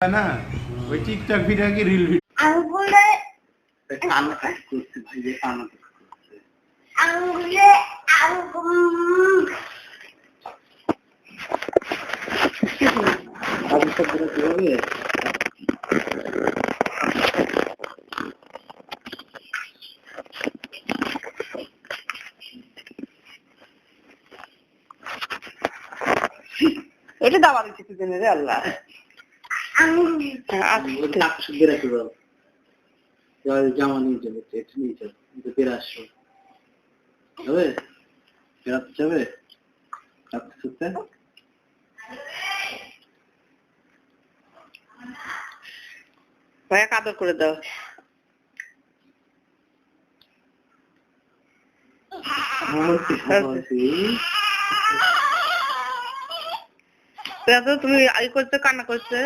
না ওই TikTok video কি রিল ভিডিও আঙ্গুলে কান কাজ করতে ভাই যে কান আঙ্গুলে আঙ্গুল আবু সবগুলো কিভাবে এটা দাবা দিচ্ছি তুই রে আল্লাহ আঙ্গুল শুদ্ধ রাখি বল জামা নিয়ে যাবে এটা নিয়ে যাবে কিন্তু ফের আসো হবে ফেরাতে যাবে রাখতে সুতে ভাইয়া কাদর করে দাও তুমি আগে করতে কান্না করছে